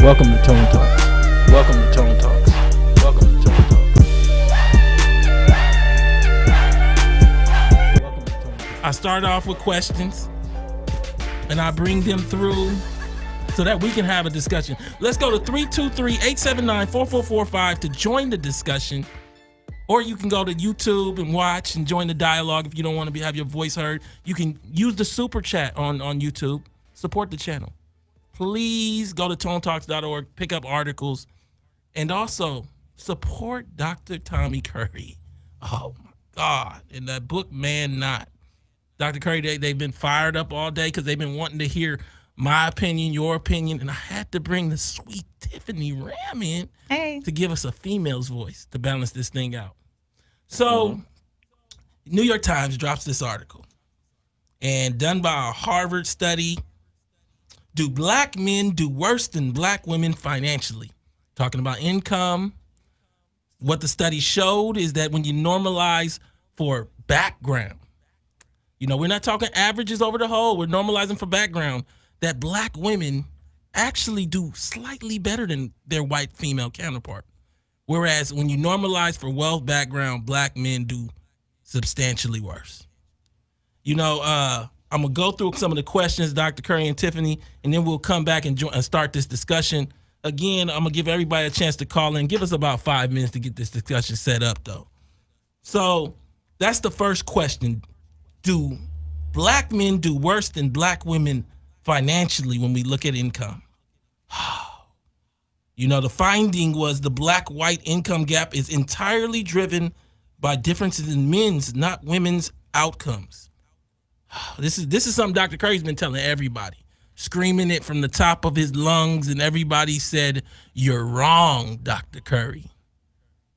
Welcome to Tone Talks. Welcome to Tone Talks. Welcome to Tone Talks. Welcome to Tone Talks. I start off with questions, and I bring them through so that we can have a discussion. Let's go to 323-879-4445 to join the discussion. Or you can go to YouTube and watch and join the dialogue if you don't want to have your voice heard. You can use the super chat on YouTube. Support the channel. Please go to tonetalks.org, pick up articles, and also support Dr. Tommy Curry. Oh, my God. In that book, Man Not. Dr. Curry, they've been fired up all day because they've been wanting to hear my opinion, your opinion, and I had to bring the sweet Tiffany Ram in to give us a female's voice to balance this thing out. So, New York Times drops this article, and done by a Harvard study. Do black men do worse than black women financially? Talking about income. What the study showed is that when you normalize for background, we're not talking averages over the whole, we're normalizing for background, that black women actually do slightly better than their white female counterpart. Whereas when you normalize for wealth background, black men do substantially worse. I'm going to go through some of the questions, Dr. Curry and Tiffany, and then we'll come back and start this discussion. Again, I'm going to give everybody a chance to call in. Give us about 5 minutes to get this discussion set up, though. So that's the first question. Do black men do worse than black women financially when we look at income? The finding was the black-white income gap is entirely driven by differences in men's, not women's, outcomes. This is something Dr. Curry's been telling everybody, screaming it from the top of his lungs, and everybody said, "You're wrong, Dr. Curry."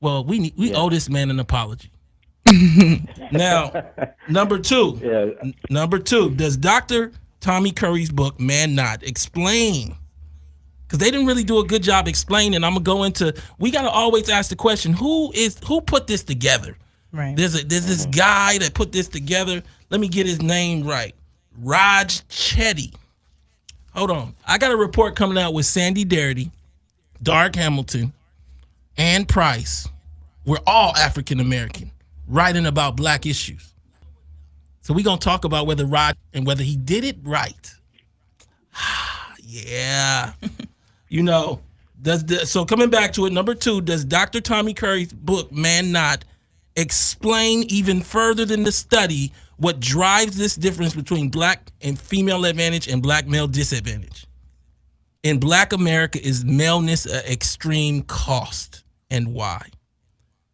Well, we owe this man an apology. Now, number two, does Dr. Tommy Curry's book, Man Not, explain? Because they didn't really do a good job explaining. I'm gonna go into. We gotta always ask the question: Who put this together? Right. There's this guy that put this together. Let me get his name right. Raj Chetty. Hold on. I got a report coming out with Sandy Darity, Dark Hamilton, and Price. We're all African American, writing about black issues. So we're gonna talk about whether Raj and whether he did it right. Yeah. So coming back to it, number two, does Dr. Tommy Curry's book, Man Not, explain even further than the study what drives this difference between black and female advantage and black male disadvantage? In Black America, is maleness an extreme cost, and why?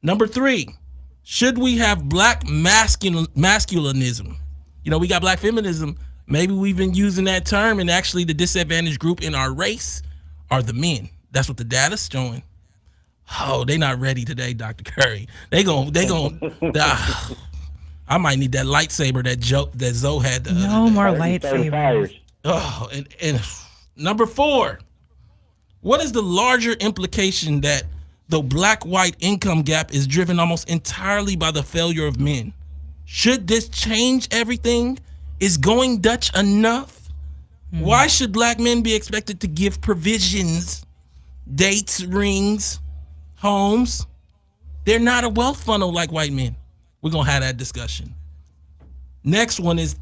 Number three, should we have black masculinism? We got black feminism. Maybe we've been using that term, and actually the disadvantaged group in our race are the men. That's what the data's showing. Oh, they not ready today, Dr. Curry. They gon' I might need that lightsaber that Zoe had. No more lightsabers. Oh, and number four, what is the larger implication that the black-white income gap is driven almost entirely by the failure of men? Should this change everything? Is going Dutch enough? Why should black men be expected to give provisions, dates, rings, homes? They're not a wealth funnel like white men. We're gonna have that discussion. Next one is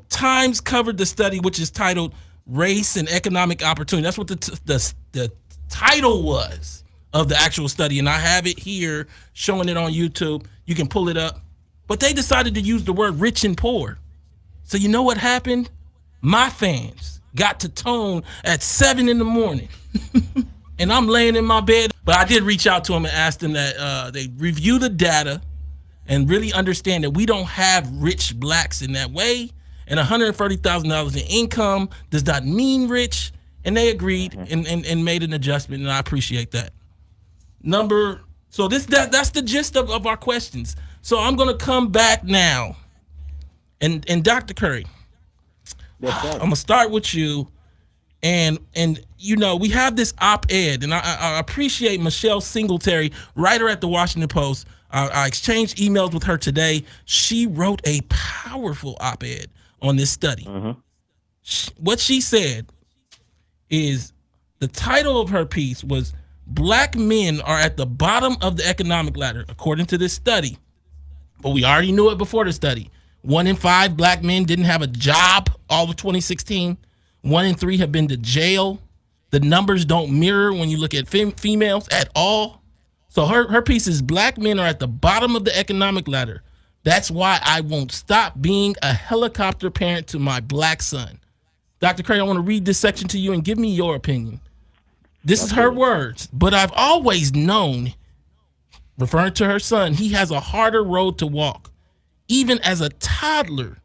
Times covered the study, which is titled "Race and Economic Opportunity." That's what the title was of the actual study, and I have it here showing it on YouTube. You can pull it up. But they decided to use the word rich and poor. So you know what happened? My fans got to Tone at 7 a.m. and I'm laying in my bed. But I did reach out to them and ask them that they review the data and really understand that we don't have rich blacks in that way. And $130,000 in income does not mean rich. And they agreed and made an adjustment, and I appreciate that. So that's the gist of our questions. So I'm gonna come back now, and Dr. Curry, I'm gonna start with you, and we have this op-ed, and I appreciate Michelle Singletary, writer at the Washington Post. I exchanged emails with her today. She wrote a powerful op-ed on this study. What she said is the title of her piece was Black Men Are at the Bottom of the Economic Ladder, according to this study. But we already knew it before the study. 1 in 5 black men didn't have a job all of 2016. 1 in 3 have been to jail. The numbers don't mirror when you look at females at all. So her piece is Black Men Are at the Bottom of the Economic Ladder. That's why I won't stop being a helicopter parent to my black son. Dr. Craig, I want to read this section to you and give me your opinion. This is her words. But I've always known, referring to her son, he has a harder road to walk. Even as a toddler,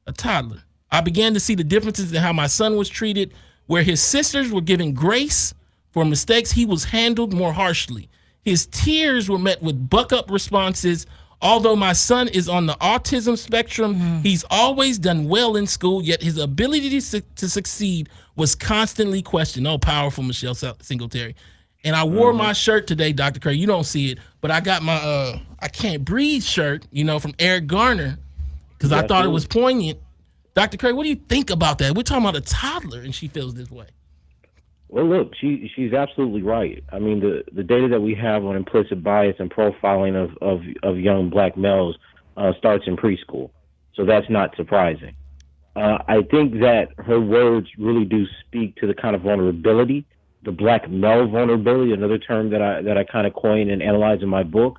I began to see the differences in how my son was treated. Where his sisters were given grace for mistakes, he was handled more harshly. His tears were met with buck-up responses. Although my son is on the autism spectrum, he's always done well in school, yet his ability to succeed was constantly questioned. Oh, powerful Michelle Singletary. And I wore my shirt today, Dr. Craig. You don't see it, but I got my I Can't Breathe shirt, from Eric Garner, because I thought it was poignant. Dr. Craig, what do you think about that? We're talking about a toddler, and she feels this way. Well, look, she's absolutely right. I mean, the data that we have on implicit bias and profiling of young black males starts in preschool, so that's not surprising. I think that her words really do speak to the kind of vulnerability, the black male vulnerability, another term that I kind of coined and analyze in my book,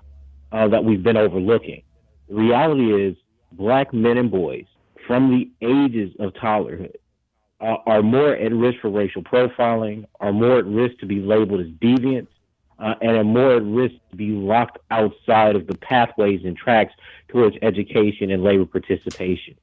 that we've been overlooking. The reality is, black men and boys from the ages of toddlerhood are more at risk for racial profiling, are more at risk to be labeled as deviants, and are more at risk to be locked outside of the pathways and tracks towards education and labor participation.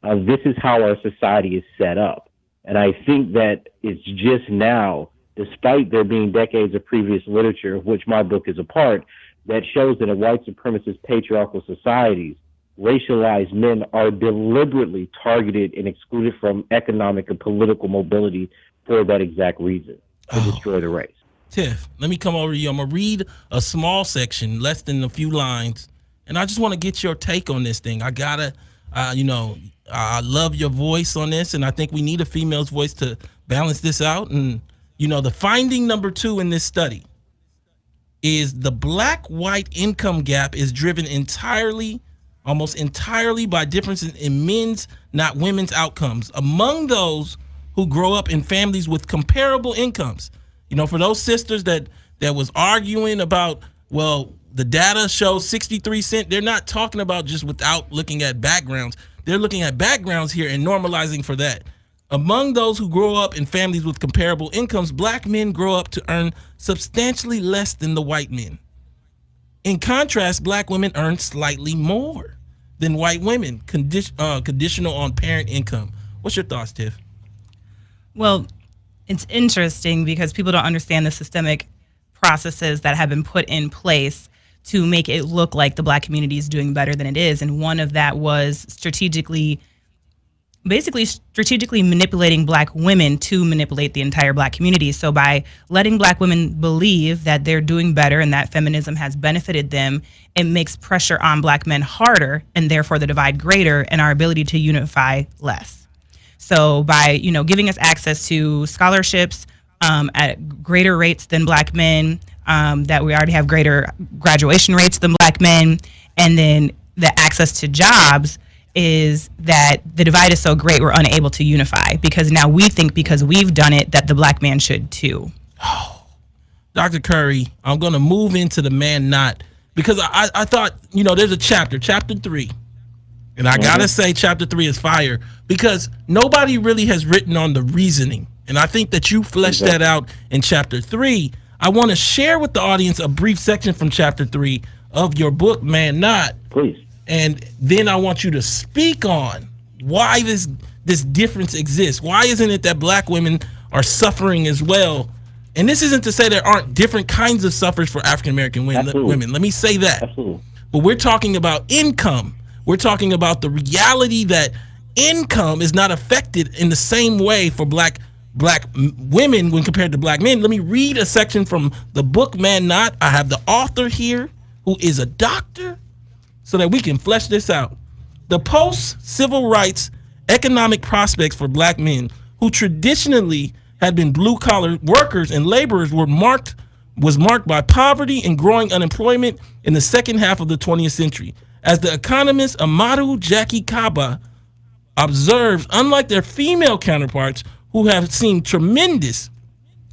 This is how our society is set up. And I think that it's just now, despite there being decades of previous literature, of which my book is a part, that shows that in white supremacist patriarchal societies, racialized men are deliberately targeted and excluded from economic and political mobility for that exact reason, to destroy the race. Tiff, let me come over to you. I'm going to read a small section, less than a few lines, and I just want to get your take on this thing. I love your voice on this, and I think we need a female's voice to balance this out. And, the finding number 2 in this study is the black-white income gap is driven almost entirely by differences in men's, not women's outcomes among those who grow up in families with comparable incomes. For those sisters that was arguing about, well, the data shows 63 cents, they're not talking about just without looking at backgrounds. They're looking at backgrounds here and normalizing for that. Among those who grow up in families with comparable incomes, black men grow up to earn substantially less than the white men. In contrast, black women earn slightly more than white women, conditional on parent income. What's your thoughts, Tiff? Well, it's interesting because people don't understand the systemic processes that have been put in place to make it look like the black community is doing better than it is. And one of that was strategically manipulating black women to manipulate the entire black community. So by letting black women believe that they're doing better and that feminism has benefited them, it makes pressure on black men harder, and therefore the divide greater and our ability to unify less. So by, giving us access to scholarships at greater rates than black men, that we already have greater graduation rates than black men, and then the access to jobs, is that the divide is so great we're unable to unify because now we think because we've done it that the black man should too. Oh, Dr. Curry, I'm going to move into the man not, because I thought, there's a chapter 3, and I got to say chapter 3 is fire because nobody really has written on the reasoning. And I think that you fleshed that out in chapter 3. I want to share with the audience a brief section from chapter 3 of your book, Man Not. Please. And then I want you to speak on why this difference exists. Why isn't it that black women are suffering as well? And this isn't to say there aren't different kinds of sufferers for African-American women. Let me say that. Absolutely. But we're talking about income. We're talking about the reality that income is not affected in the same way for black women when compared to black men. Let me read a section from the book, Man Not. I have the author here who is a doctor, so that we can flesh this out. The post-civil rights economic prospects for black men who traditionally had been blue-collar workers and laborers was marked by poverty and growing unemployment in the second half of the 20th century. As the economist Amadou Jackie Kaba observes, unlike their female counterparts who have seen tremendous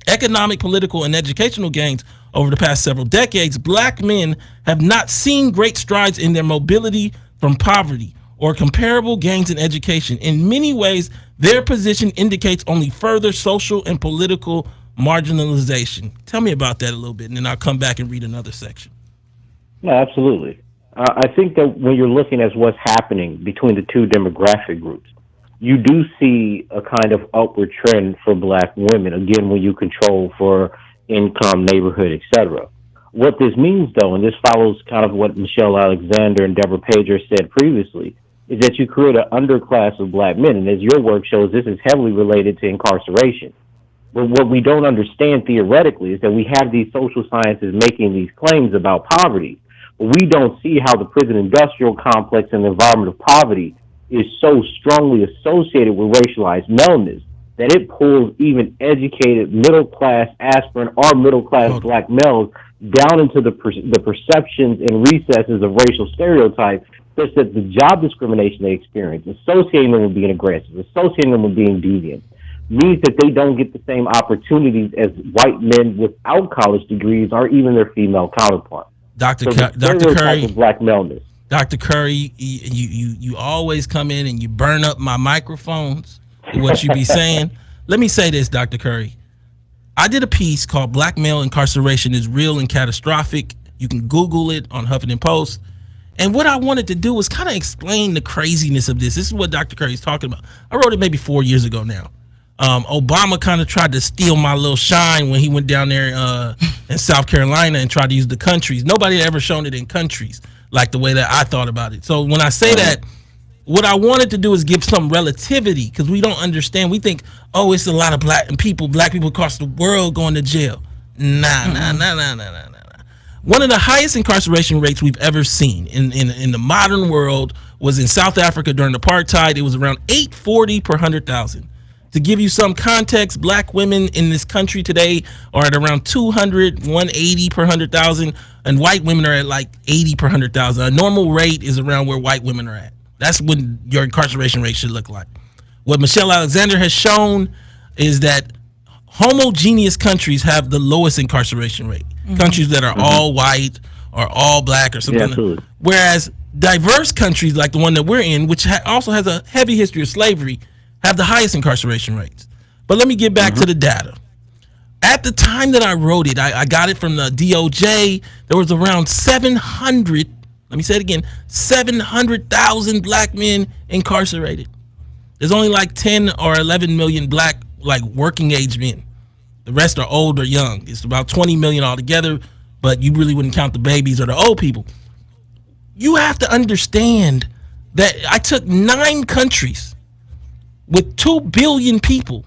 economic, political, and educational gains over the past several decades, black men have not seen great strides in their mobility from poverty or comparable gains in education. In many ways, their position indicates only further social and political marginalization. Tell me about that a little bit, and then I'll come back and read another section. No, absolutely. I think that when you're looking at what's happening between the two demographic groups, you do see a kind of upward trend for black women, again, when you control for income, neighborhood, etc. What this means, though, and this follows kind of what Michelle Alexander and Deborah Pager said previously, is that you create an underclass of black men. And as your work shows, this is heavily related to incarceration. But what we don't understand theoretically is that we have these social sciences making these claims about poverty, but we don't see how the prison industrial complex and the environment of poverty is so strongly associated with racialized maleness that it pulls even educated middle-class aspirant or middle-class black males down into the perceptions and recesses of racial stereotypes, such that the job discrimination they experience, associating them with being aggressive, associating them with being deviant, means that they don't get the same opportunities as white men without college degrees or even their female counterparts. Dr. Curry, black maleness. Dr. Curry, you always come in and you burn up my microphones with what you be saying. Let me say this, Dr. Curry. I did a piece called Black Male Incarceration is Real and Catastrophic. You can Google it on Huffington Post. And what I wanted to do was kind of explain the craziness of this. This is what Dr. Curry is talking about. I wrote it maybe 4 years ago now. Obama kind of tried to steal my little shine when he went down there in South Carolina and tried to use the countries. Nobody had ever shown it in countries like the way that I thought about it. So when I say that, what I wanted to do is give some relativity, because we don't understand. We think, oh, it's a lot of black people across the world going to jail. Nah. One of the highest incarceration rates we've ever seen in the modern world was in South Africa during apartheid. It was around 840 per 100,000. To give you some context, black women in this country today are at around 200, 180 per 100,000, and white women are at like 80 per 100,000. A normal rate is around where white women are at. That's what your incarceration rate should look like. What Michelle Alexander has shown is that homogeneous countries have the lowest incarceration rate. Mm-hmm. Countries that are all white or all black or something. Yeah, whereas diverse countries like the one that we're in, which also has a heavy history of slavery, have the highest incarceration rates. But let me get back to the data. At the time that I wrote it, I got it from the DOJ. There was around 700, let me say it again, 700,000 black men incarcerated. There's only like 10 or 11 million black, like working age men. The rest are old or young. It's about 20 million altogether, but you really wouldn't count the babies or the old people. You have to understand that I took 9 countries with 2 billion people,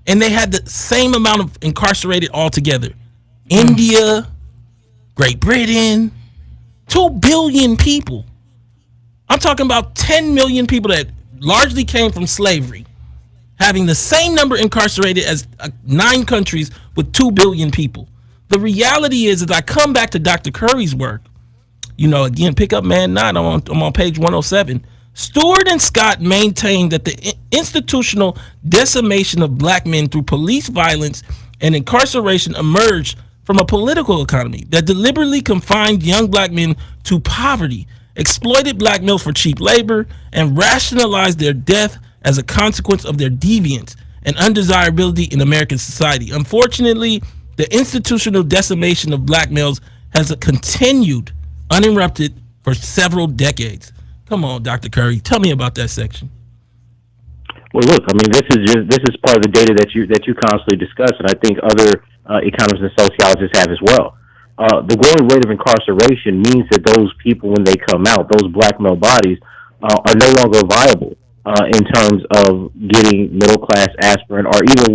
and they had the same amount of incarcerated altogether. India, Great Britain, 2 billion people. I'm talking about 10 million people that largely came from slavery, having the same number incarcerated as 9 countries with 2 billion people. The reality is, as I come back to Dr. Curry's work, again, pick up Man 9, I'm on page 107. Stewart and Scott maintain that the institutional decimation of black men through police violence and incarceration emerged from a political economy that deliberately confined young black men to poverty, exploited black males for cheap labor, and rationalized their death as a consequence of their deviance and undesirability in American society. Unfortunately, the institutional decimation of black males has continued uninterrupted for several decades. Come on, Dr. Curry, tell me about that section. Well, look, I mean, this is part of the data that you constantly discuss, and I think other economists and sociologists have as well. The growing rate of incarceration means that those people, when they come out, those black male bodies, are no longer viable in terms of getting middle class aspirant or even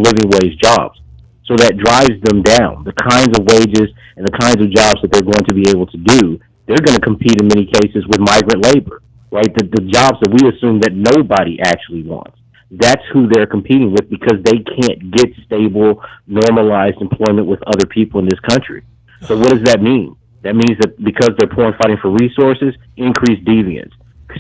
living wage jobs. So that drives them down. The kinds of wages and the kinds of jobs that they're going to be able to do, they're going to compete in many cases with migrant labor, right? The jobs that we assume that nobody actually wants. That's who they're competing with because they can't get stable, normalized employment with other people in this country. So what does that mean? That means that because they're poor and fighting for resources, increased deviance,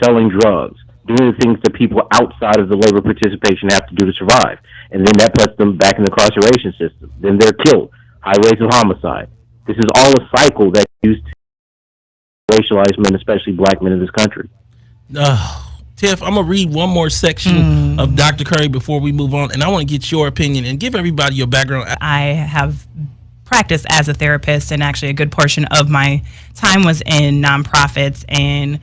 selling drugs, doing the things that people outside of the labor participation have to do to survive. And then that puts them back in the incarceration system. Then they're killed. High rates of homicide. This is all a cycle that's used to racialize men, especially black men in this country. Tiff, I'm going to read one more section of Dr. Curry before we move on. And I want to get your opinion and give everybody your background. I have practiced as a therapist, and actually a good portion of my time was in nonprofits and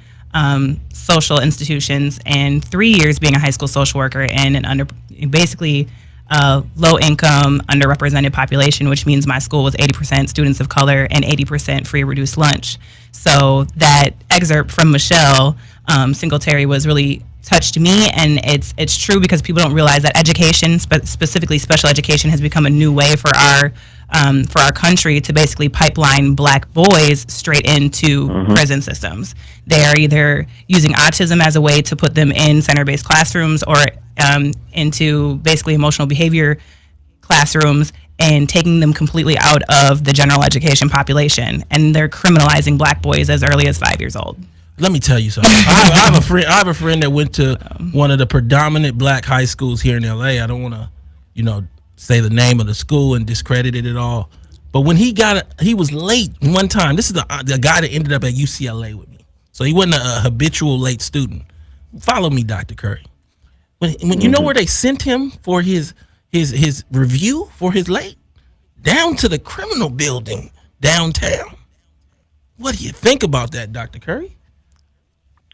social institutions, and 3 years being a high school social worker and an basically low income, underrepresented population, which means my school was 80% students of color and 80% free reduced lunch. So that excerpt from Michelle Singletary was really touched me, and it's true because people don't realize that education, specifically special education, has become a new way for our country to basically pipeline black boys straight into prison systems. They are either using autism as a way to put them in center-based classrooms or into basically emotional behavior classrooms and taking them completely out of the general education population. And they're criminalizing black boys as early as 5 years old. Let me tell you something. I have a friend that went to one of the predominant black high schools here in LA. I don't want to, say the name of the school and discredit it at all. But when he was late one time. This is the guy that ended up at UCLA with me. So he wasn't a habitual late student. Follow me, Dr. Curry. When you know where they sent him for his review for his late? Down to the criminal building downtown. What do you think about that, Dr. Curry?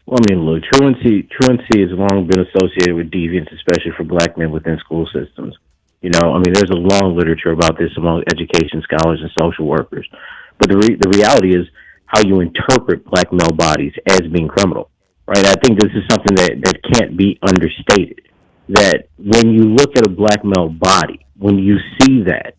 Well, I mean, look, truancy has long been associated with deviance, especially for black men within school systems. There's a long literature about this among education scholars and social workers. But the reality is how you interpret black male bodies as being criminal, right? I think this is something that can't be understated. That when you look at a black male body, when you see that,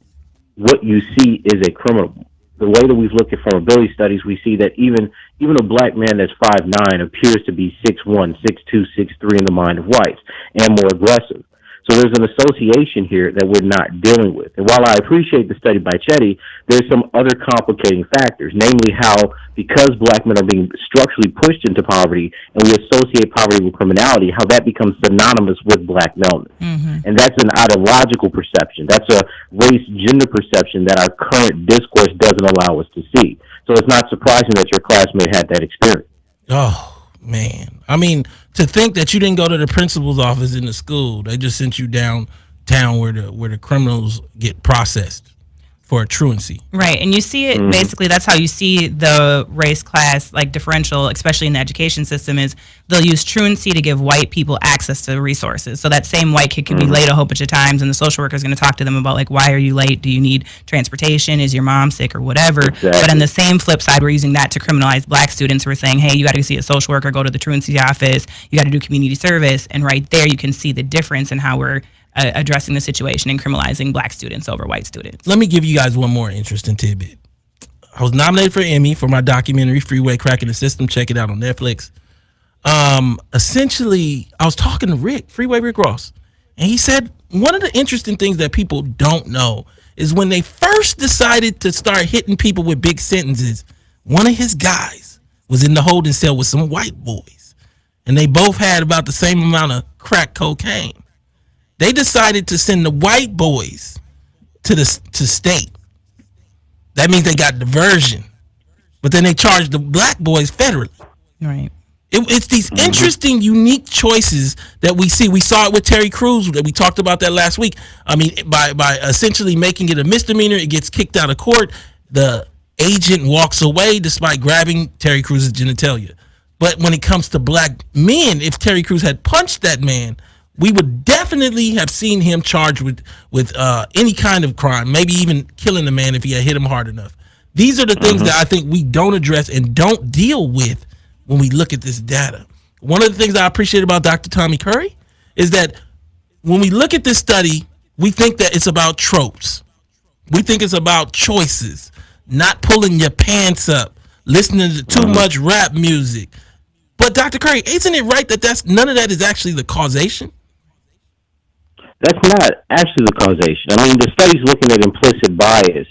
what you see is a criminal. The way that we've looked at vulnerability studies, we see that even a black man that's 5'9" appears to be 6'1", 6'2", 6'3" in the mind of whites and more aggressive. So there's an association here that we're not dealing with. And while I appreciate the study by Chetty, there's some other complicating factors, namely how because black men are being structurally pushed into poverty and we associate poverty with criminality, how that becomes synonymous with black maleness. And that's an ideological perception. That's a race gender perception that our current discourse doesn't allow us to see. So it's not surprising that your classmate had that experience. Oh, man. I mean, to think that you didn't go to the principal's office in the school, they just sent you downtown where the criminals get processed for a truancy. Right, and you see it basically. That's how you see the race class differential, especially in the education system. Is they'll use truancy to give white people access to resources. So that same white kid can be late a whole bunch of times, and the social worker is going to talk to them about why are you late? Do you need transportation? Is your mom sick or whatever? Exactly. But on the same flip side, we're using that to criminalize black students. We're saying, hey, you got to see a social worker, go to the truancy office, you got to do community service, and right there you can see the difference in how we're addressing the situation and criminalizing black students over white students. Let me give you guys one more interesting tidbit. I was nominated for an Emmy for my documentary, Freeway Cracking the System. Check it out on Netflix. Essentially, I was talking to Freeway Rick Ross, and he said one of the interesting things that people don't know is when they first decided to start hitting people with big sentences, one of his guys was in the holding cell with some white boys, and they both had about the same amount of crack cocaine. They decided to send the white boys to state. That means they got diversion. But then they charged the black boys federally. Right. It's these interesting, unique choices that we see. We saw it with Terry Crews. We talked about that last week. I mean, by essentially making it a misdemeanor, it gets kicked out of court. The agent walks away despite grabbing Terry Crews's genitalia. But when it comes to black men, if Terry Crews had punched that man, we would definitely have seen him charged with any kind of crime, maybe even killing the man if he had hit him hard enough. These are the things that I think we don't address and don't deal with when we look at this data. One of the things I appreciate about Dr. Tommy Curry is that when we look at this study, we think that it's about tropes. We think it's about choices, not pulling your pants up, listening to too much rap music. But Dr. Curry, isn't it right that none of that is actually the causation? That's not actually the causation. I mean, the study's looking at implicit bias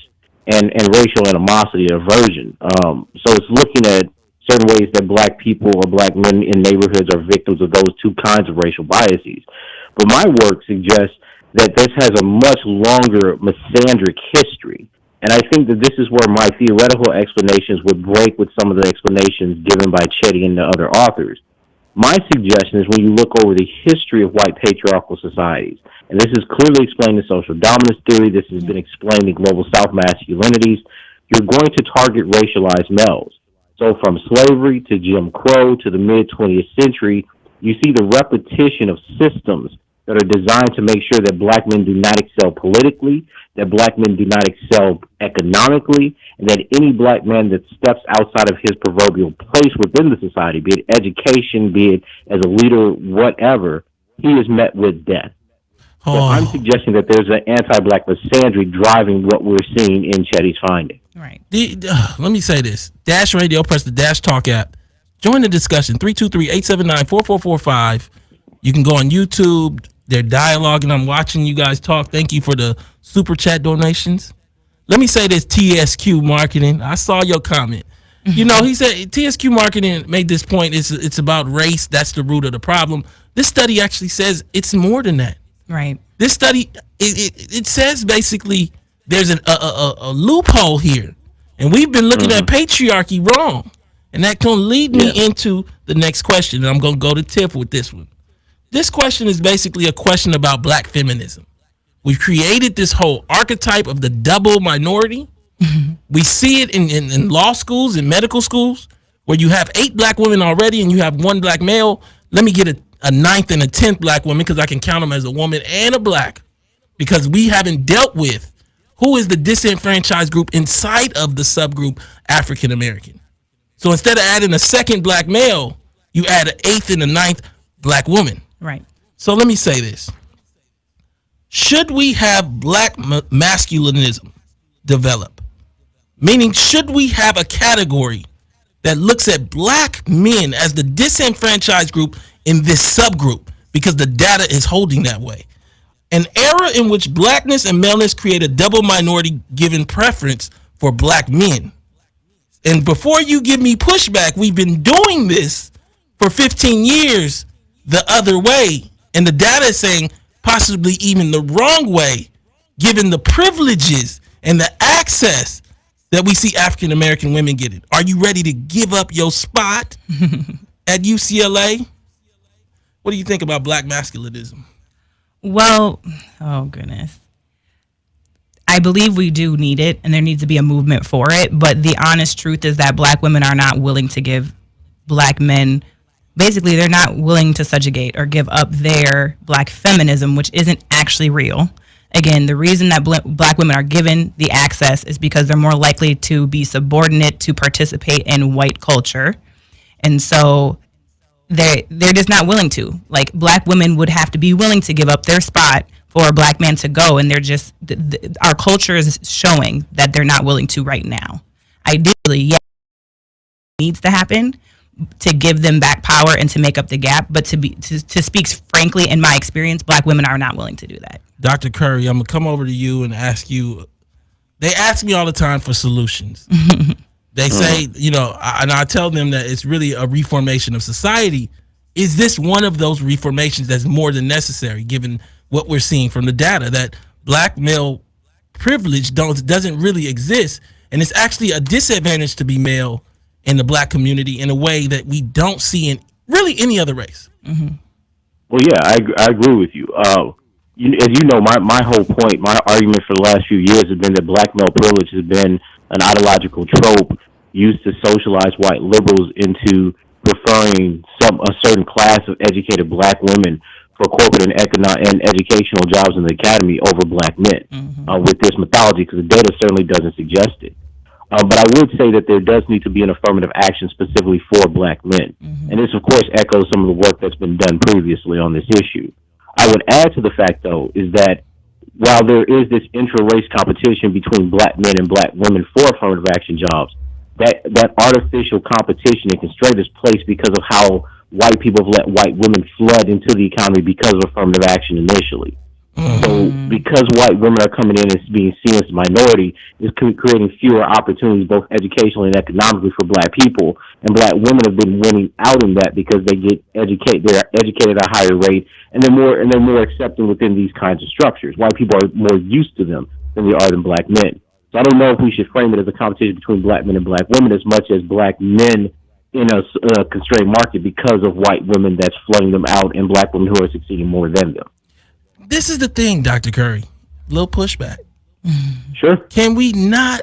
and racial animosity, aversion. So it's looking at certain ways that black people or black men in neighborhoods are victims of those two kinds of racial biases. But my work suggests that this has a much longer misandric history. And I think that this is where my theoretical explanations would break with some of the explanations given by Chetty and the other authors. My suggestion is when you look over the history of white patriarchal societies, and this is clearly explained in social dominance theory, this has been explained in global South masculinities, you're going to target racialized males. So from slavery to Jim Crow to the mid-20th century, you see the repetition of systems that are designed to make sure that black men do not excel politically, that black men do not excel economically, and that any black man that steps outside of his proverbial place within the society, be it education, be it as a leader, whatever, he is met with death. So I'm suggesting that there's an anti-black misandry driving what we're seeing in Chetty's finding. Right. Let me say this. Dash Radio, press the Dash Talk app. Join the discussion, 323-879-4445. You can go on YouTube. They're dialoguing. I'm watching you guys talk. Thank you for the super chat donations. Let me say this, TSQ Marketing. I saw your comment. You know, he said TSQ Marketing made this point. It's about race. That's the root of the problem. This study actually says it's more than that. Right. This study, it says basically there's a loophole here. And we've been looking at patriarchy wrong. And that can lead me into the next question. And I'm going to go to Tiff with this one. This question is basically a question about black feminism. We've created this whole archetype of the double minority. We see it in law schools and medical schools where you have 8 black women already and you have 1 black male. Let me get a 9th and a 10th black woman because I can count them as a woman and a black, because we haven't dealt with who is the disenfranchised group inside of the subgroup African American. So instead of adding a 2nd black male, you add an 8th and a 9th black woman. Right. So let me say this. Should we have black masculinism develop? Meaning, should we have a category that looks at black men as the disenfranchised group in this subgroup? Because the data is holding that way. An era in which blackness and maleness create a double minority given preference for black men. And before you give me pushback, we've been doing this for 15 years the other way. And the data is saying possibly even the wrong way, given the privileges and the access that we see African American women getting. Are you ready to give up your spot at UCLA? What do you think about black masculinism? Well, oh goodness. I believe we do need it, and there needs to be a movement for it. But the honest truth is that black women are not willing to give black men, basically, they're not willing to subjugate or give up their black feminism, which isn't actually real. Again, the reason that black women are given the access is because they're more likely to be subordinate to participate in white culture. And so they're just not willing to. Like, black women would have to be willing to give up their spot for a black man to go, and they're just, our culture is showing that they're not willing to right now. Ideally, yes, it needs to happen to give them back power and to make up the gap, but to speak frankly, in my experience, black women are not willing to do that. Dr. Curry, I'm gonna come over to you and ask you, they ask me all the time for solutions. They say, you know, and I tell them that it's really a reformation of society. Is this one of those reformations that's more than necessary, given what we're seeing from the data, that black male privilege doesn't really exist, and it's actually a disadvantage to be male in the black community in a way that we don't see in really any other race? Well, yeah, I agree with you. As you know, my whole point, my argument for the last few years has been that black male privilege has been an ideological trope used to socialize white liberals into preferring a certain class of educated black women for corporate and economic and educational jobs in the academy over black men with this mythology, because the data certainly doesn't suggest it. But I would say that there does need to be an affirmative action specifically for black men. And this, of course, echoes some of the work that's been done previously on this issue. I would add to the fact, though, is that while there is this intra-race competition between black men and black women for affirmative action jobs, that artificial competition and constraint is placed because of how white people have let white women flood into the economy because of affirmative action initially. So because white women are coming in and being seen as a minority, it's creating fewer opportunities both educationally and economically for black people. And black women have been winning out in that because they get educated, they're educated at a higher rate, and they're more accepting within these kinds of structures. White people are more used to them than they are than black men. So I don't know if we should frame it as a competition between black men and black women as much as black men in a constrained market because of white women that's flooding them out and black women who are succeeding more than them. This is the thing, Dr. Curry. Little pushback. Sure. Can we not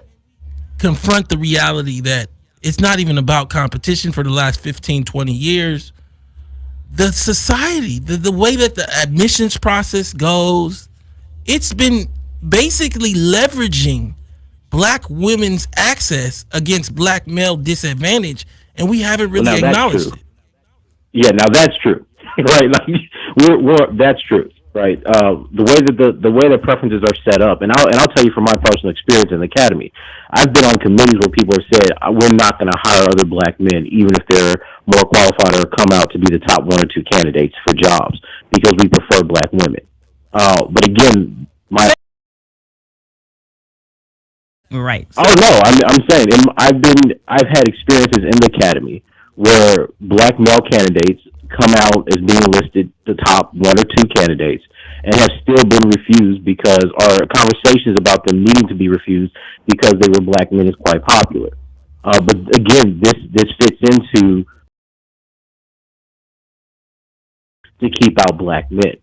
confront the reality that it's not even about competition for the last 15, 20 years? The society, the way that the admissions process goes, it's been basically leveraging black women's access against black male disadvantage, and we haven't really acknowledged it. Yeah, now that's true, right? Like, that's true, right? The way that preferences are set up, and I'll tell you from my personal experience in the academy, I've been on committees where people have said we're not going to hire other black men, even if they're more qualified or come out to be the top one or two candidates for jobs, because we prefer black women. But again, Right. Oh no, I'm saying I've had experiences in the academy where black male candidates come out as being listed the top one or two candidates and have still been refused because our conversations about them needing to be refused because they were black men is quite popular. But again, this fits into to keep out black men.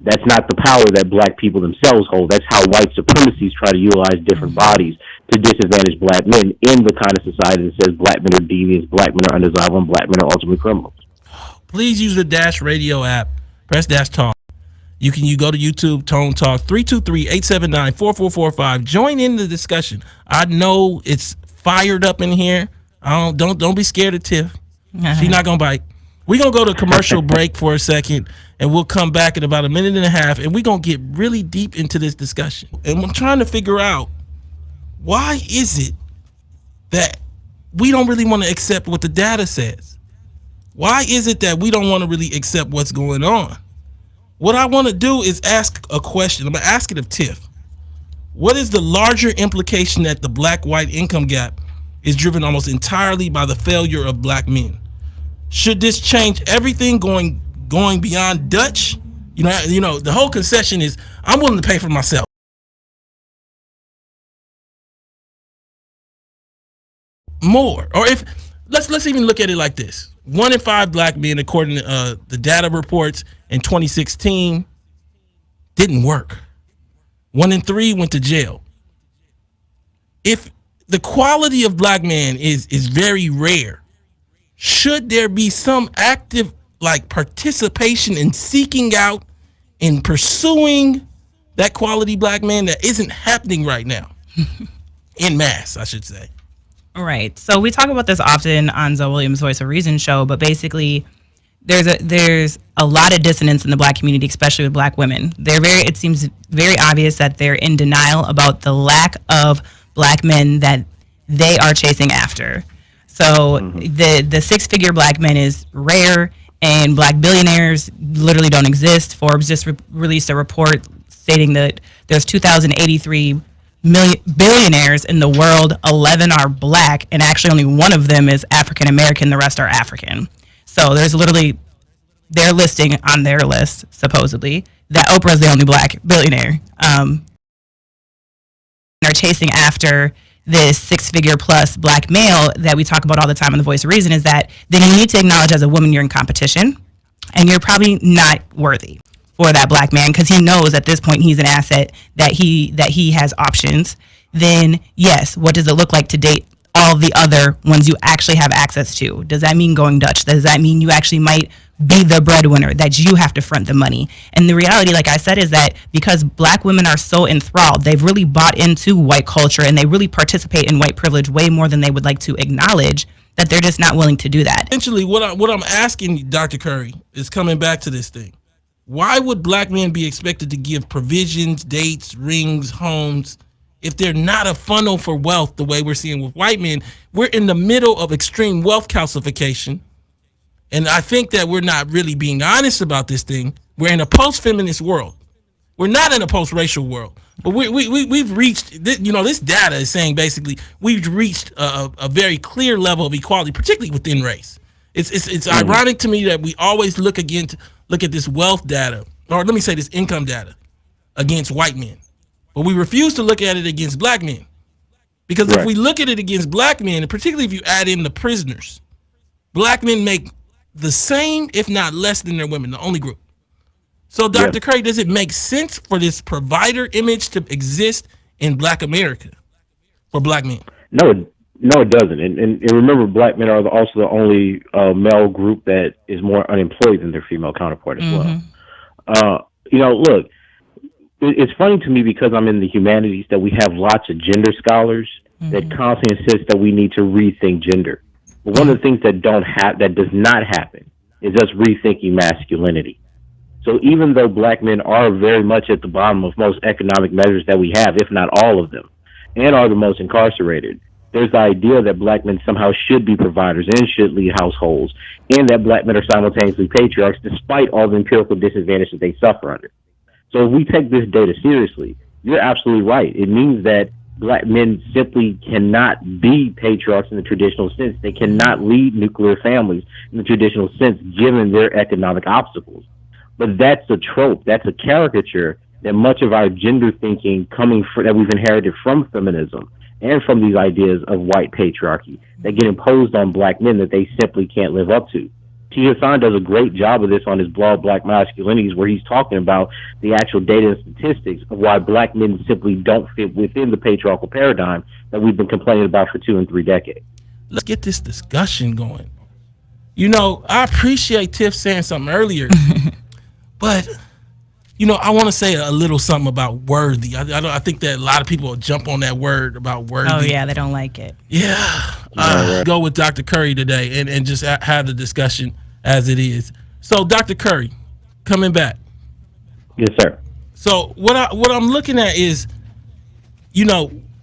That's not the power that black people themselves hold. That's how white supremacists try to utilize different bodies to disadvantage black men in the kind of society that says black men are deviants, black men are undesirable, and black men are ultimately criminals. Please use the Dash Radio app. Press Dash Talk. You go to YouTube, Tone Talk, 323-879-4445. Join in the discussion. I know it's fired up in here. Don't be scared of Tiff. She's not gonna bite. We're going to go to commercial break for a second, and we'll come back in about a minute and a half, and we're going to get really deep into this discussion. And I'm trying to figure out, why is it that we don't really want to accept what the data says? Why is it that we don't want to really accept what's going on? What I want to do is ask a question. I'm going to ask it of Tiff. What is the larger implication that the black-white income gap is driven almost entirely by the failure of black men? Should this change everything going beyond Dutch? You know, the whole concession is I'm willing to pay for myself. More, or if let's even look at it like this: 1 in 5 black men, according to the data reports in 2016, didn't work. 1 in 3 went to jail. If the quality of black man is very rare, should there be some active participation in seeking out and pursuing that quality black man that isn't happening right now? In mass, I should say. Right. So we talk about this often on Zoe Williams' Voice of Reason show, but basically there's a lot of dissonance in the black community, especially with black women. It seems very obvious that they're in denial about the lack of black men that they are chasing after. So the six-figure black men is rare, and black billionaires literally don't exist. Forbes just released a report stating that there's 2,083 billionaires in the world. 11 are black, and actually only one of them is African American. The rest are African. So there's literally, they're listing on their list supposedly that Oprah is the only black billionaire. They're chasing after this six-figure plus black male that we talk about all the time in the Voice of Reason. Is that then you need to acknowledge as a woman you're in competition, and you're probably not worthy for that black man because he knows at this point he's an asset, that he has options. Then yes, what does it look like to date all the other ones you actually have access to? Does that mean going Dutch? Does that mean you actually might be the breadwinner, that you have to front the money? And the reality, like I said, is that because black women are so enthralled, they've really bought into white culture and they really participate in white privilege way more than they would like to acknowledge, that they're just not willing to do that. Essentially, what I'm asking Dr. Curry is coming back to this thing. Why would black men be expected to give provisions, dates, rings, homes, if they're not a funnel for wealth the way we're seeing with white men? We're in the middle of extreme wealth calcification. And I think that we're not really being honest about this thing. We're in a post-feminist world. We're not in a post-racial world, but we've reached, this data is saying basically we've reached a very clear level of equality, particularly within race. It's ironic to me that we always look at this wealth data, or let me say this income data, against white men, but we refuse to look at it against black men. Because if we look at it against black men, and particularly if you add in the prisoners, black men make the same, if not less than their women, the only group. So, Dr. Curry, does it make sense for this provider image to exist in Black America for black men? No, it doesn't. And remember, black men are also the only male group that is more unemployed than their female counterpart as well. Look, it's funny to me because I'm in the humanities that we have lots of gender scholars that constantly insist that we need to rethink gender. But one of the things that does not happen is us rethinking masculinity. So even though black men are very much at the bottom of most economic measures that we have, if not all of them, and are the most incarcerated, there's the idea that black men somehow should be providers and should lead households, and that black men are simultaneously patriarchs despite all the empirical disadvantage that they suffer under. So if we take this data seriously, you're absolutely right. It means that black men simply cannot be patriarchs in the traditional sense. They cannot lead nuclear families in the traditional sense, given their economic obstacles. But that's a trope. That's a caricature that much of our gender thinking that we've inherited from feminism and from these ideas of white patriarchy that get imposed on black men that they simply can't live up to. T. Hassan does a great job of this on his blog, Black Masculinities, where he's talking about the actual data and statistics of why black men simply don't fit within the patriarchal paradigm that we've been complaining about for 2 and 3 decades. Let's get this discussion going. I appreciate Tiff saying something earlier, but, I want to say a little something about worthy. I think that a lot of people will jump on that word about worthy. Oh, yeah, they don't like it. Yeah. Go with Dr. Curry today and just have the discussion as it is. So, Dr. Curry, coming back. Yes, sir. So, what I'm looking at is,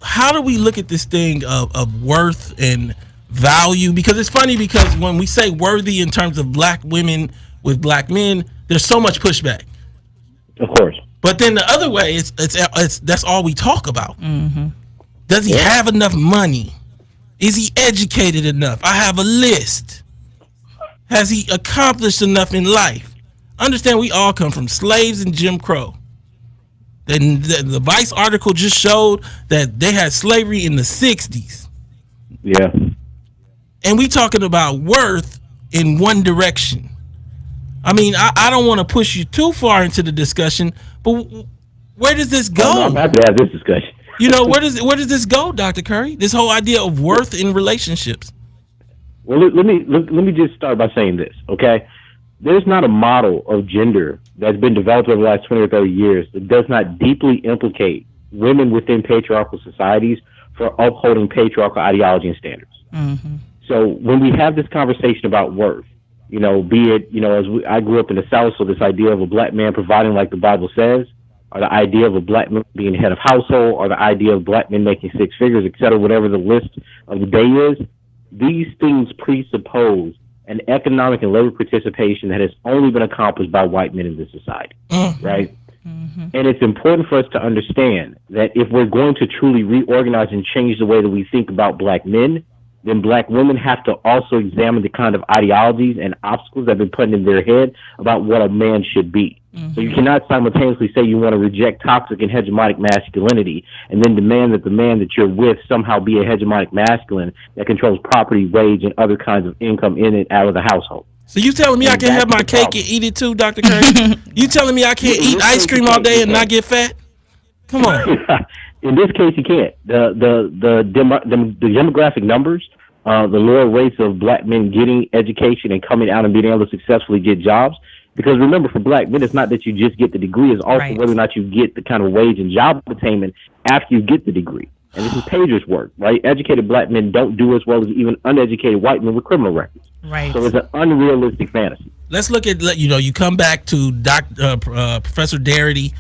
how do we look at this thing of worth and value? Because it's funny because when we say worthy in terms of black women with black men, there's so much pushback. Of course. But then the other way, it's that's all we talk about. Mm-hmm. Does he have enough money? Is he educated enough? I have a list. Has he accomplished enough in life? Understand, we all come from slaves and Jim Crow. And the Vice article just showed that they had slavery in the 60s. Yeah. And we talking about worth in one direction. I mean, I don't want to push you too far into the discussion, but where does this go? I'm happy to have this discussion. Where does this go, Dr. Curry? This whole idea of worth in relationships. Well, let me just start by saying this, okay? There's not a model of gender that's been developed over the last 20 or 30 years that does not deeply implicate women within patriarchal societies for upholding patriarchal ideology and standards. Mm-hmm. So when we have this conversation about worth, be it, I grew up in the South, so this idea of a black man providing like the Bible says, or the idea of a black man being head of household, or the idea of black men making 6 figures, et cetera, whatever the list of the day is, these things presuppose an economic and labor participation that has only been accomplished by white men in this society, right? Mm-hmm. And it's important for us to understand that if we're going to truly reorganize and change the way that we think about black men, then black women have to also examine the kind of ideologies and obstacles that have been put in their head about what a man should be. Mm-hmm. So you cannot simultaneously say you want to reject toxic and hegemonic masculinity and then demand that the man that you're with somehow be a hegemonic masculine that controls property, wage, and other kinds of income in and out of the household. So you telling me I can have my cake and eat it too, Dr. Curry? You telling me I can't eat ice cream all day and not get fat? Come on. In this case, you can't. The demographic numbers, the lower rates of black men getting education and coming out and being able to successfully get jobs. Because remember, for black men, it's not that you just get the degree; it's also whether or not you get the kind of wage and job attainment after you get the degree. And this is Pager's work, right? Educated black men don't do as well as even uneducated white men with criminal records. Right. So it's an unrealistic fantasy. Let's look at, you come back to Professor Darity.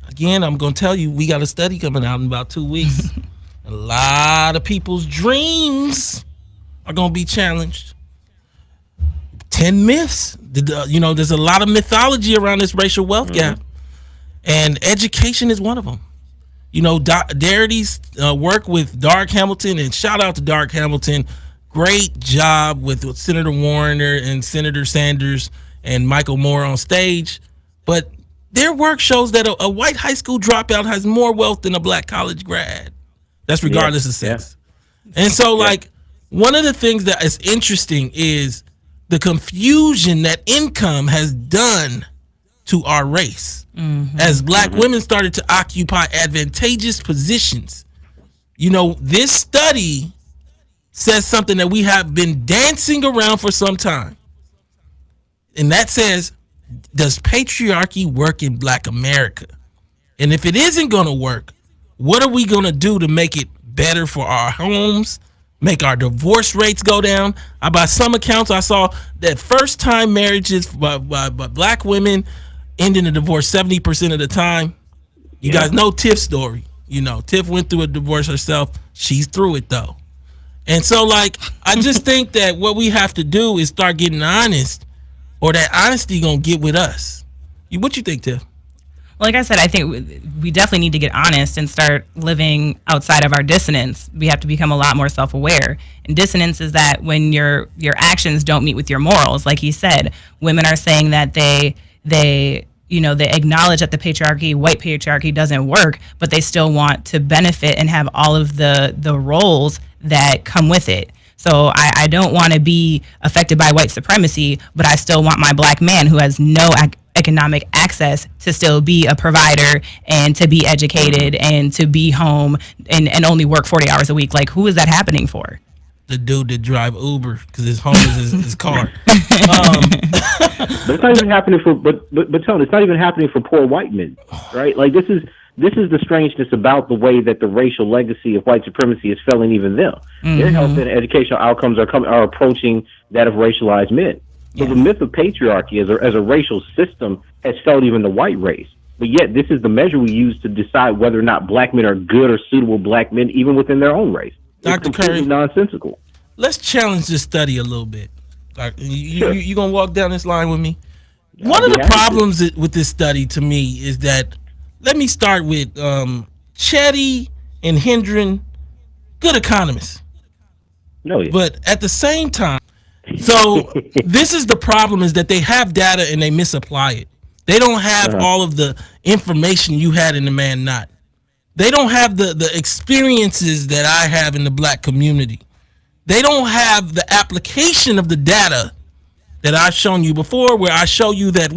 Again, I'm going to tell you, we got a study coming out in about 2 weeks. A lot of people's dreams are going to be challenged. 10 myths. There's a lot of mythology around this racial wealth gap. and education is one of them. You know, Darity's work with Dark Hamilton, and shout out to Dark Hamilton. Great job with Senator Warner and Senator Sanders and Michael Moore on stage. But their work shows that a white high school dropout has more wealth than a black college grad. That's regardless of sex. Yeah. And so, like, one of the things that is interesting is the confusion that income has done to our race. As black women started to occupy advantageous positions. You know, this study says something that we have been dancing around for some time. And that says, does patriarchy work in black America? And if it isn't going to work, what are we going to do to make it better for our homes, make our divorce rates go down? By some accounts, I saw that first-time marriages by black women end in a divorce 70% of the time. You guys know Tiff's story. You know, Tiff went through a divorce herself. She's through it, though. And so, like, I just think that what we have to do is start getting honest, or that honesty gonna get with us. What you think, Tiff? Like I said, I think we definitely need to get honest and start living outside of our dissonance. We have to become a lot more self-aware. And dissonance is that when your actions don't meet with your morals. Like he said, women are saying that they acknowledge that the white patriarchy doesn't work, but they still want to benefit and have all of the roles that come with it. So I don't want to be affected by white supremacy, but I still want my black man who has no economic access to still be a provider and to be educated and to be home and only work 40 hours a week. Like, who is that happening for? The dude that drive Uber because his home is his car. But it's not even happening for Tony, it's not even happening for poor white men, right? Like, this is the strangeness about the way that the racial legacy of white supremacy is failing even them. Their health and educational outcomes are approaching that of racialized men. So the myth of patriarchy as a racial system has failed even the white race. But yet this is the measure we use to decide whether or not black men are good or suitable black men, even within their own race. Dr. Curry, nonsensical. Let's challenge this study a little bit. You gonna walk down this line with me? One of the problems with this study to me is that, let me start with Chetty and Hendren, good economists. No, yeah. But at the same time, so this is the problem, is that they have data and they misapply it. They don't have all of the information you had in the Man Not. They don't have the experiences that I have in the black community. They don't have the application of the data that I've shown you before, where I show you that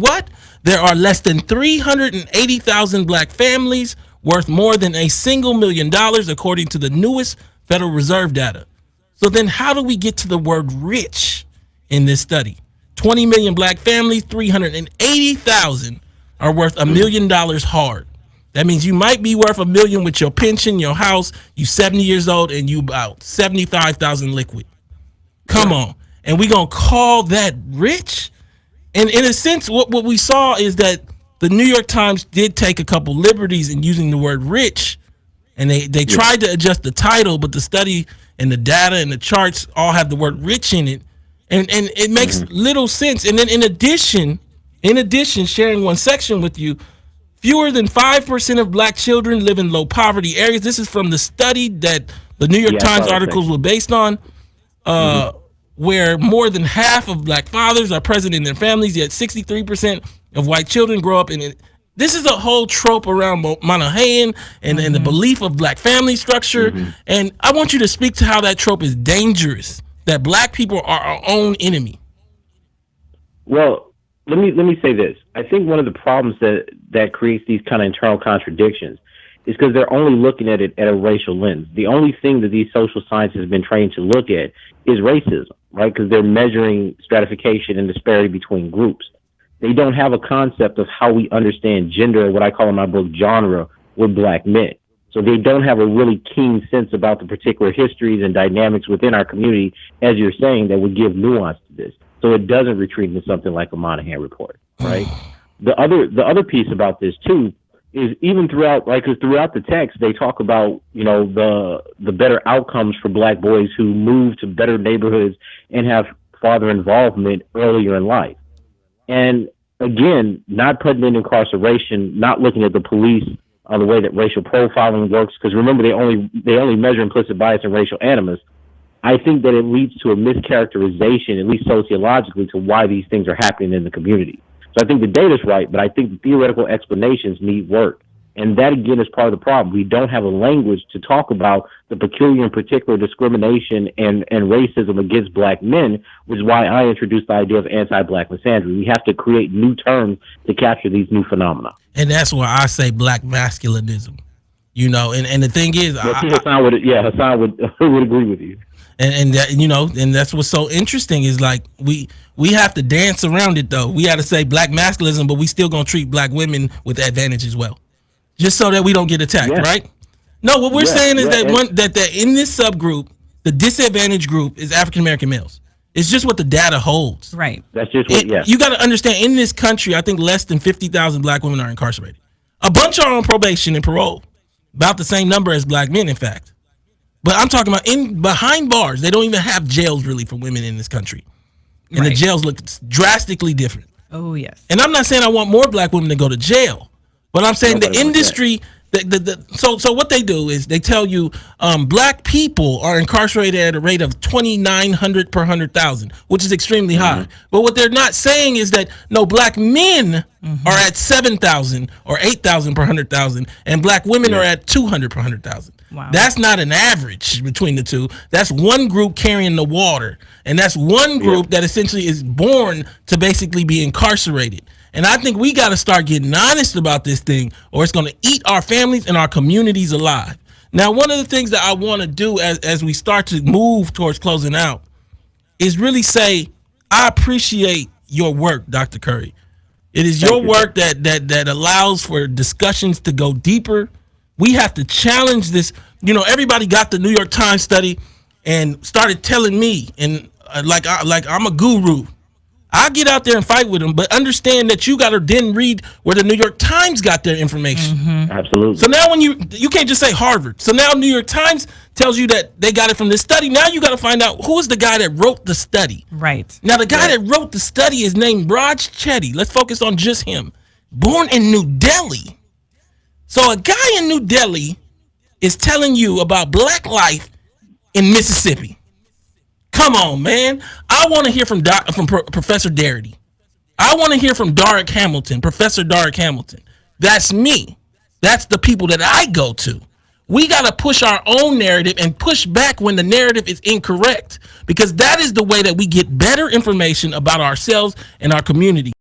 there are less than 380,000 black families worth more than $1 million, according to the newest Federal Reserve data. So then how do we get to the word rich in this study? 20 million black families, 380,000 are worth $1 million hard. That means you might be worth $1 million with your pension, your house, you 70 years old, and you about 75,000 liquid. Come on. And we gonna call that rich? And in a sense, what we saw is that the New York Times did take a couple liberties in using the word rich, and they tried to adjust the title, but the study and the data and the charts all have the word rich in it, and it makes little sense. And then in addition, sharing one section with you, fewer than 5% of black children live in low poverty areas. This is from the study that the New York Times articles were based on, where more than half of black fathers are present in their families, yet 63% of white children grow up in it. This is a whole trope around Monahan and the belief of black family structure. And I want you to speak to how that trope is dangerous, that black people are our own enemy. Well, let me say this. I think one of the problems that creates these kind of internal contradictions is because they're only looking at it at a racial lens. The only thing that these social sciences have been trained to look at is racism, right? Because they're measuring stratification and disparity between groups. They don't have a concept of how we understand gender, or what I call in my book genre, with black men. So they don't have a really keen sense about the particular histories and dynamics within our community, as you're saying, that would give nuance to this. So it doesn't retreat into something like a Monahan report, right? The other piece about this too is even throughout the text, they talk about, the better outcomes for black boys who move to better neighborhoods and have father involvement earlier in life. And again, not putting in incarceration, not looking at the police the way that racial profiling works, because remember they only measure implicit bias and racial animus. I think that it leads to a mischaracterization, at least sociologically, to why these things are happening in the community. So I think the data's right, but I think the theoretical explanations need work. And that, again, is part of the problem. We don't have a language to talk about the peculiar and particular discrimination and racism against black men, which is why I introduced the idea of anti-black misandry. We have to create new terms to capture these new phenomena. And that's why I say black masculinism. You know, and the thing is, Hassan would agree with you. And that, you know, and that's what's so interesting is like we have to dance around it though. We got to say black masculinism, but we still gonna treat black women with advantage as well, just so that we don't get attacked, right? No, what we're saying is that in this subgroup, the disadvantaged group is African American males. It's just what the data holds. Right. That's just what. You got to understand. In this country, I think less than 50,000 black women are incarcerated. A bunch are on probation and parole, about the same number as black men, in fact. But I'm talking about behind bars. They don't even have jails really for women in this country, and the jails look drastically different. Oh yes. And I'm not saying I want more black women to go to jail, but I'm saying the industry. So what they do is they tell you black people are incarcerated at a rate of 2,900 per 100,000, which is extremely high. But what they're not saying is that no, black men are at 7,000 or 8,000 per 100,000, and black women are at 200 per 100,000. Wow. That's not an average between the two. That's one group carrying the water, and that's one group that essentially is born to basically be incarcerated. And I think we got to start getting honest about this thing, or it's going to eat our families and our communities alive. Now, one of the things that I want to do as we start to move towards closing out is really say, I appreciate your work, Dr. Curry. It is your work that allows for discussions to go deeper. We have to challenge this. You know, everybody got the New York Times study and started telling me, and like I'm a guru. I'll get out there and fight with them, but understand that you got to then read where the New York Times got their information. Absolutely. So now when you can't just say Harvard. So now New York Times tells you that they got it from this study. Now you got to find out who is the guy that wrote the study. Right. Now the guy that wrote the study is named Raj Chetty. Let's focus on just him. Born in New Delhi. So a guy in New Delhi is telling you about black life in Mississippi. Come on, man. I want to hear from Professor Darity. I want to hear from Darrick Hamilton, Professor Darrick Hamilton. That's me. That's the people that I go to. We got to push our own narrative and push back when the narrative is incorrect, because that is the way that we get better information about ourselves and our community.